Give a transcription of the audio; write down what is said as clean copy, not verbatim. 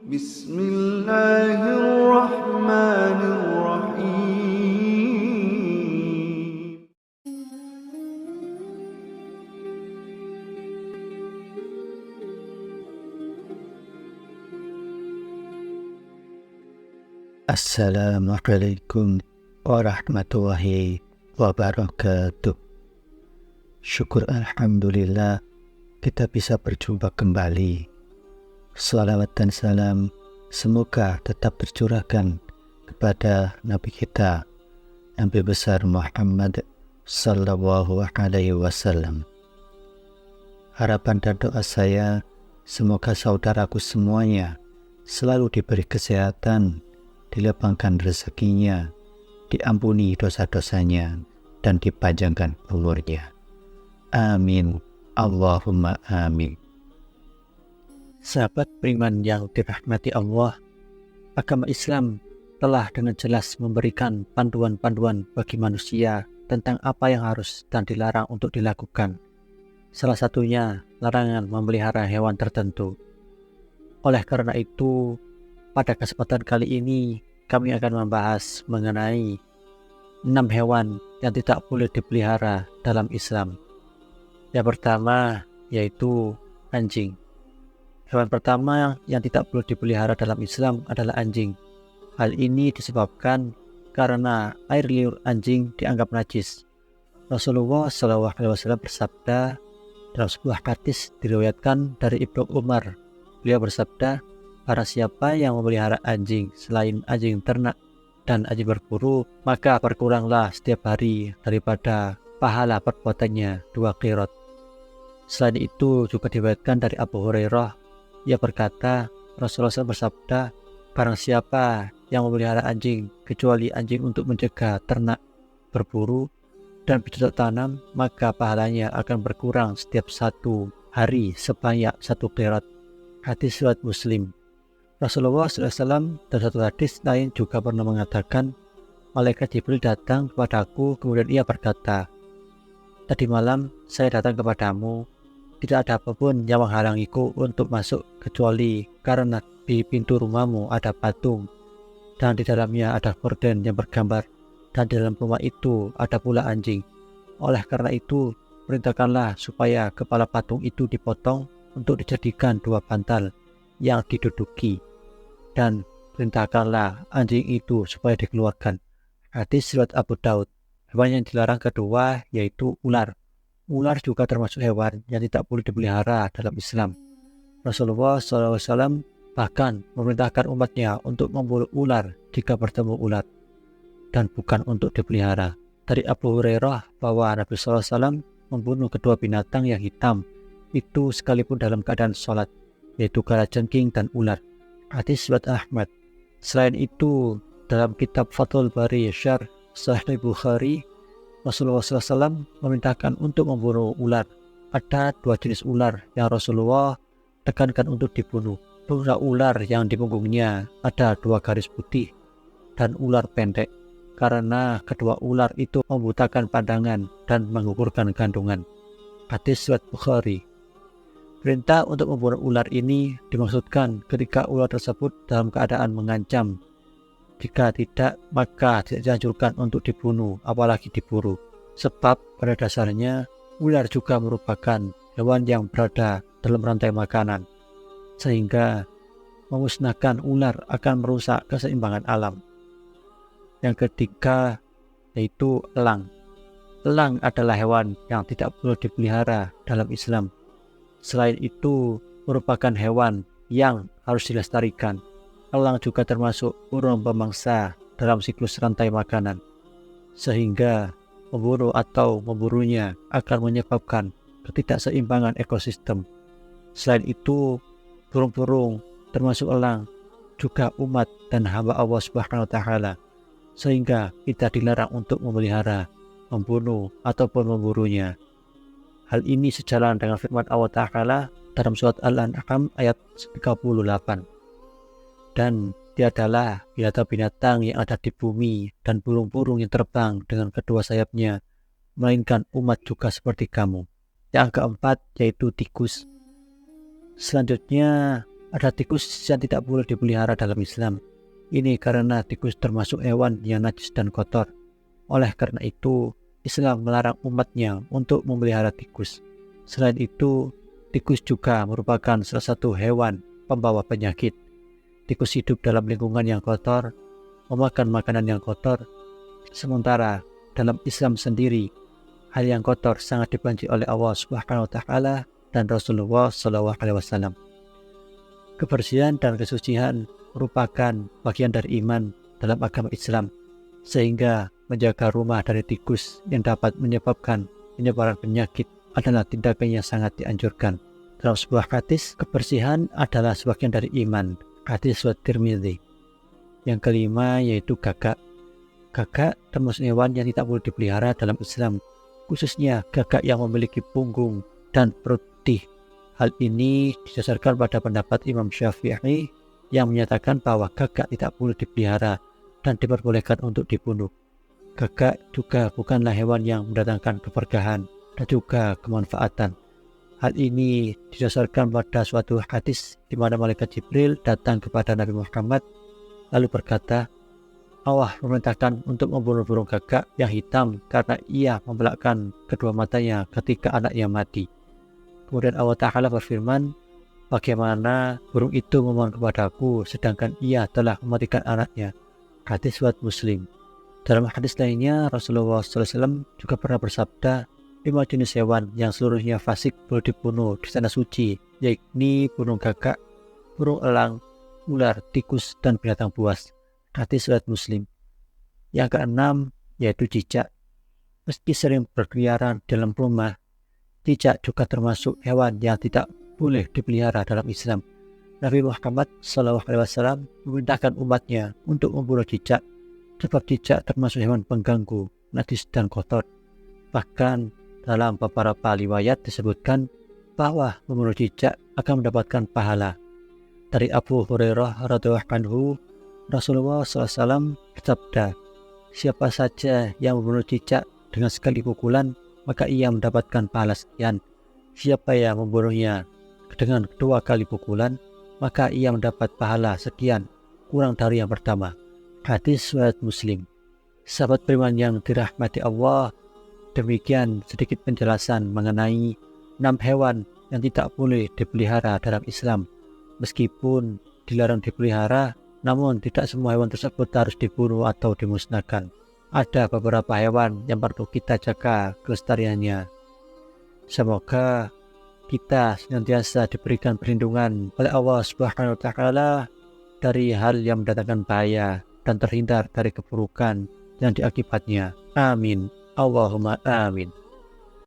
Bismillahirrahmanirrahim. Assalamualaikum warahmatullahi wabarakatuh. Syukur alhamdulillah kita bisa berjumpa kembali. Salawat dan salam semoga tetap tercurahkan kepada Nabi kita, Nabi besar Muhammad sallallahu alaihi wasallam. Harapan dan doa saya semoga saudaraku semuanya selalu diberi kesehatan, dilapangkan rezekinya, diampuni dosa-dosanya, dan dipanjangkan umurnya. Amin. Allahumma amin. Sahabat beriman yang dirahmati Allah, agama Islam telah dengan jelas memberikan panduan-panduan bagi manusia tentang apa yang harus dan dilarang untuk dilakukan. Salah satunya larangan memelihara hewan tertentu. Oleh karena itu, pada kesempatan kali ini kami akan membahas mengenai 6 hewan yang tidak boleh dipelihara dalam Islam. Yang pertama yaitu anjing. Hewan pertama yang tidak boleh dipelihara dalam Islam adalah anjing. Hal ini disebabkan karena air liur anjing dianggap najis. Rasulullah SAW bersabda dalam sebuah hadis diriwayatkan dari Ibnu Umar. Beliau bersabda, "Barang siapa yang memelihara anjing selain anjing ternak dan anjing berburu, maka berkuranglah setiap hari daripada pahala perbuatannya 2 qirot." Selain itu juga diriwayatkan dari Abu Hurairah. Ia berkata, Rasulullah SAW bersabda, "Barang siapa yang memelihara anjing kecuali anjing untuk mencegah ternak berburu dan bercocok tanam, maka pahalanya akan berkurang setiap 1 hari sebanyak 1 qirot." Hadis riwayat Muslim. Rasulullah SAW dalam satu hadis lain juga pernah mengatakan, malaikat Jibril datang kepadaku, kemudian ia berkata, "Tadi malam saya datang kepadamu, tidak ada apapun yang menghalangiku untuk masuk kecuali karena di pintu rumahmu ada patung dan di dalamnya ada gorden yang bergambar dan di dalam rumah itu ada pula anjing. Oleh karena itu, perintahkanlah supaya kepala patung itu dipotong untuk dijadikan 2 bantal yang diduduki, dan perintahkanlah anjing itu supaya dikeluarkan." Hadis riwayat Abu Daud. Hewan yang dilarang kedua yaitu ular. Ular juga termasuk hewan yang tidak boleh dipelihara dalam Islam. Rasulullah SAW bahkan memerintahkan umatnya untuk membunuh ular jika bertemu ular dan bukan untuk dipelihara. Dari Abu Hurairah bahwa Nabi SAW membunuh kedua binatang yang hitam itu sekalipun dalam keadaan sholat, yaitu kalajengking dan ular. Hadis riwayat Ahmad. Selain itu, dalam kitab Fathul Bari Syarh Sahih Bukhari, Rasulullah SAW memerintahkan untuk membunuh ular. Ada 2 jenis ular yang Rasulullah tekankan untuk dibunuh. Ular yang di punggungnya ada 2 garis putih dan ular pendek, karena kedua ular itu membutakan pandangan dan menggugurkan kandungan. Hadis riwayat Bukhari. Perintah untuk membunuh ular ini dimaksudkan ketika ular tersebut dalam keadaan mengancam. Jika tidak, maka tidak dianjurkan untuk dibunuh, apalagi diburu. Sebab pada dasarnya ular juga merupakan hewan yang berada dalam rantai makanan, sehingga memusnahkan ular akan merusak keseimbangan alam. Yang ketiga yaitu elang. Elang adalah hewan yang tidak boleh dipelihara dalam Islam. Selain itu, merupakan hewan yang harus dilestarikan. Elang juga termasuk burung pemangsa dalam siklus rantai makanan, sehingga membunuh atau memburunya akan menyebabkan ketidakseimbangan ekosistem. Selain itu, burung-burung termasuk elang juga umat dan hamba Allah Subhanahu wa Ta'ala, sehingga kita dilarang untuk memelihara, membunuh ataupun memburunya. Hal ini sejalan dengan firman Allah Ta'ala dalam surat Al-An'am ayat 38. Dan tiadalah binatang-binatang yang ada di bumi dan burung-burung yang terbang dengan kedua sayapnya, melainkan umat juga seperti kamu. Yang keempat yaitu tikus. Selanjutnya Ada tikus yang tidak boleh dipelihara dalam Islam. Ini karena tikus termasuk hewan yang najis dan kotor. Oleh karena itu, Islam melarang umatnya untuk memelihara tikus. Selain itu, tikus juga merupakan salah satu hewan pembawa penyakit. Tikus hidup dalam lingkungan yang kotor, memakan makanan yang kotor. Sementara dalam Islam sendiri, hal yang kotor sangat dibenci oleh Allah Subhanahu wa taala dan Rasulullah Shallallahu alaihi wasallam. Kebersihan dan kesucian merupakan bagian dari iman dalam agama Islam, sehingga menjaga rumah dari tikus yang dapat menyebabkan penyebaran penyakit adalah tindakan yang sangat dianjurkan. Dalam sebuah hadis, kebersihan adalah sebagian dari iman. Hadis riwayat Tirmidzi. Yang kelima yaitu gagak. Gagak termasuk hewan yang tidak boleh dipelihara dalam Islam, khususnya gagak yang memiliki punggung dan perut putih. Hal ini didasarkan pada pendapat Imam Syafi'i yang menyatakan bahwa gagak tidak boleh dipelihara dan diperbolehkan untuk dibunuh. Gagak juga bukanlah hewan yang mendatangkan keberkahan dan juga kemanfaatan. Hal ini didasarkan pada suatu hadis di mana malaikat Jibril datang kepada Nabi Muhammad lalu berkata, Allah memerintahkan untuk membunuh burung gagak yang hitam karena ia membelakkan kedua matanya ketika anaknya mati. Kemudian Allah Ta'ala berfirman, bagaimana burung itu memohon kepadaku sedangkan ia telah mematikan anaknya. Hadis riwayat Muslim. Dalam hadis lainnya, Rasulullah SAW juga pernah bersabda, 5 jenis hewan yang seluruhnya fasik boleh dibunuh di tanah suci, yakni burung gagak, burung elang, ular, tikus, dan binatang buas. Hadis riwayat Muslim. Yang keenam yaitu cicak. Meski sering berkeliaran dalam rumah, cicak juga termasuk hewan yang tidak boleh dipelihara dalam Islam. Nabi Muhammad SAW memerintahkan umatnya untuk membunuh cicak, sebab cicak termasuk hewan pengganggu, najis dan kotor. Bahkan dalam beberapa riwayat disebutkan bahwa membunuh cicak akan mendapatkan pahala. Dari Abu Hurairah radhiyallahu anhu, Rasulullah SAW bersabda, siapa saja yang membunuh cicak dengan sekali pukulan, maka ia mendapatkan pahala sekian. Siapa yang membunuhnya dengan 2 kali pukulan, maka ia mendapat pahala sekian, kurang dari yang pertama. Hadis riwayat Muslim. Sahabat beriman yang dirahmati Allah, demikian sedikit penjelasan mengenai 6 hewan yang tidak boleh dipelihara dalam Islam. Meskipun dilarang dipelihara, namun tidak semua hewan tersebut harus dibunuh atau dimusnahkan. Ada beberapa hewan yang perlu kita jaga kelestariannya. Semoga kita senantiasa diberikan perlindungan oleh Allah Subhanahu wa taala dari hal yang mendatangkan bahaya dan terhindar dari keburukan yang diakibatnya. Amin. Allahumma amin.